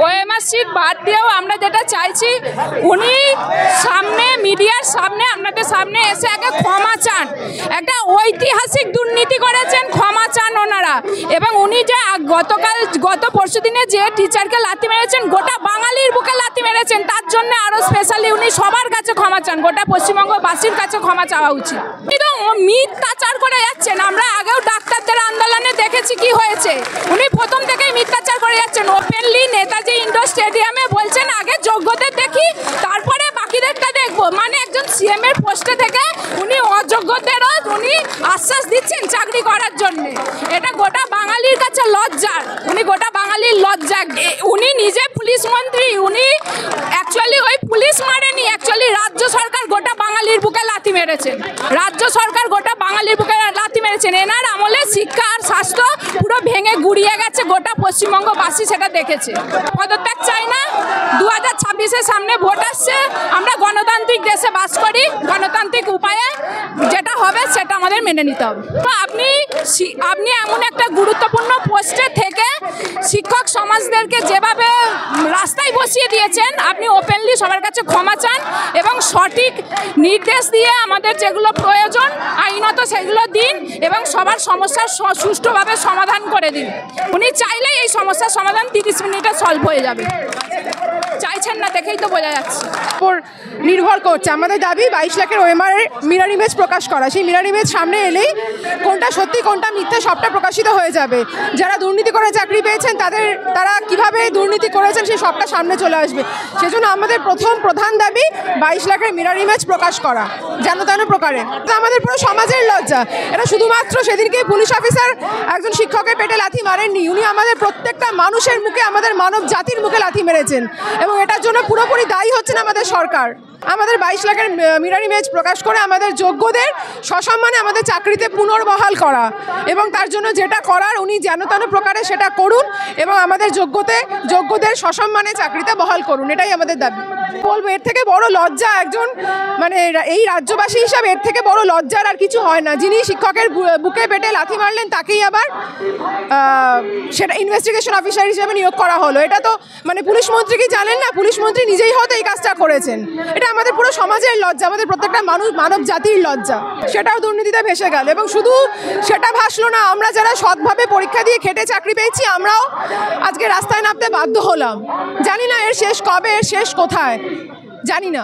OMR sheet বাদ দিয়েও আমরা যেটা চাইছি, উনি সামনে মিডিয়ার সামনে আপনাদের সামনে এসে আগে ক্ষমা চান। একটা ঐতিহাসিক দুর্নীতি করেছেন, ক্ষমা চান ওনারা। এবং উনি যে গত পরশু দিনে যে টিচারকে লাথি মেরেছেন, গোটা বাঙালির বুকে লাথি মেরেছেন, তার জন্য আরও স্পেশালি উনি সবার কাছে ক্ষমা চান, গোটা পশ্চিমবঙ্গবাসীর কাছে ক্ষমা চাওয়া উচিত। কিন্তু মিথ্যাচার করে যাচ্ছেন। আমরা আগেও ডাক্তারদের আন্দোলনে দেখেছি কি হয়েছে। উনি প্রথম থেকেই মিথ্যাচার করে যাচ্ছেন। ওপেনলি নেতাজি ইন্ডোর স্টেডিয়ামে বলছেন আগে যোগ্যদের দেখি, তারপরে বাকিদেরটা দেখবো। মানে একজন সিএম এর পোস্টে থেকে উনি অযোগ্যদেরও উনি আশ্বাস দিচ্ছেন চাকরি করার জন্য। এটা গোটা বাঙালির কাছে লজ্জার। উনি গোটা বাঙালির লজ্জা। উনি নিজে পুলিশ মন্ত্রী, উনি অ্যাকচুয়ালি ওই পুলিশ মারেনি, অ্যাকচুয়ালি রাজ্য সরকার গোটা বাঙালির বুকে লাথি মেরেছেন। রাজ্য সরকার গোটা বাঙালির বুকে লাথি মেরেছেন। এনার আমলে শিক্ষা আর স্বাস্থ্য পুরো ভেঙে গুড়িয়ে গেছে, গোটা পশ্চিমবঙ্গবাসী সেটা দেখেছে। পদত্যাগ চাই না। 2026-এর সামনে ভোট আসছে। আমরা গণতান্ত্রিক দেশে বাস করি, গণতান্ত্রিক উপায়ে যেটা হবে সেটা আমাদের মেনে নিতে হবে। তো আপনি এমন একটা গুরুত্বপূর্ণ পোস্টে থেকে শিক্ষক সমাজদেরকে যেভাবে রাস্তায় বসিয়ে দিয়েছেন, আপনি ওপেনলি সবার কাছে ক্ষমা চান এবং সঠিক নির্দেশ দিয়ে আমাদের যেগুলো প্রয়োজন আইনত সেগুলো দিন এবং সবার সমস্যার সুষ্ঠুভাবে সমাধান করে দিন। উনি চাইলেই এই সমস্যার সমাধান 30 মিনিটে সলভ হয়ে যাবে। চাইছেন না দেখেই তো বোঝা যাচ্ছে। নির্ভর করছে আমাদের দাবি 22 লাখের ওএমআর মিরর ইমেজ প্রকাশ করা। সেই মিরর ইমেজ সামনে এলেই কোনটা সত্যি কোনটা মিথ্যে সবটা প্রকাশিত হয়ে যাবে। যারা দুর্নীতি করে চাকরি পেয়েছেন তারা কিভাবে দুর্নীতি করেছেন সেই সবটা সামনে চলে আসবে। সেজন্য আমাদের প্রধান দাবি 22 লাখের মিরর ইমেজ প্রকাশ করা যেন তেন প্রকারে। তো আমাদের পুরো সমাজের লজ্জা। এটা শুধুমাত্র সেদিনকে পুলিশ অফিসার একজন শিক্ষকের পেটে লাথি মারেননি, উনি আমাদের প্রত্যেকটা মানুষের মুখে, আমাদের মানব জাতির মুখে লাথি মেরেছেন এবং এটার জন্য পুরোপুরি দায়ী হচ্ছেন আমাদের সরকার। আমাদের 22 লাখের মিরর ইমেজ প্রকাশ করে আমাদের যোগ্যদের সসম্মানে আমাদের চাকরিতে পুনর্বহাল করা এবং তার জন্য যেটা করার উনি যেন তেন প্রকারে সেটা করুন এবং আমাদের যোগ্যদের সসম্মানে চাকরিতে বহাল করুন। এটাই আমাদের দাবি। বলবো এর থেকে বড় লজ্জা একজন এই রাজ্যবাসী হিসাবে এর থেকে বড় লজ্জার আর কিছু হয় না। যিনি শিক্ষকের বুকে পেটে লাথি মারলেন তাকেই আবার সেটা ইনভেস্টিগেশন অফিসার হিসেবে নিয়োগ করা হলো। এটা তো পুলিশ মন্ত্রী কি জানেন না? পুলিশ মন্ত্রী নিজেই হয়তো এই কাজটা করেছেন। এটা আমাদের পুরো সমাজের লজ্জা, আমাদের প্রত্যেকটা মানব জাতির লজ্জা। সেটাও দুর্নীতিতে ভেসে গেল এবং শুধু সেটা ভাসলো না, আমরা যারা সৎভাবে পরীক্ষা দিয়ে খেটে চাকরি পেয়েছি আমরাও আজকে রাস্তায় নামতে বাধ্য হলাম। জানি না এর শেষ কবে, এর শেষ কোথায় জানি না।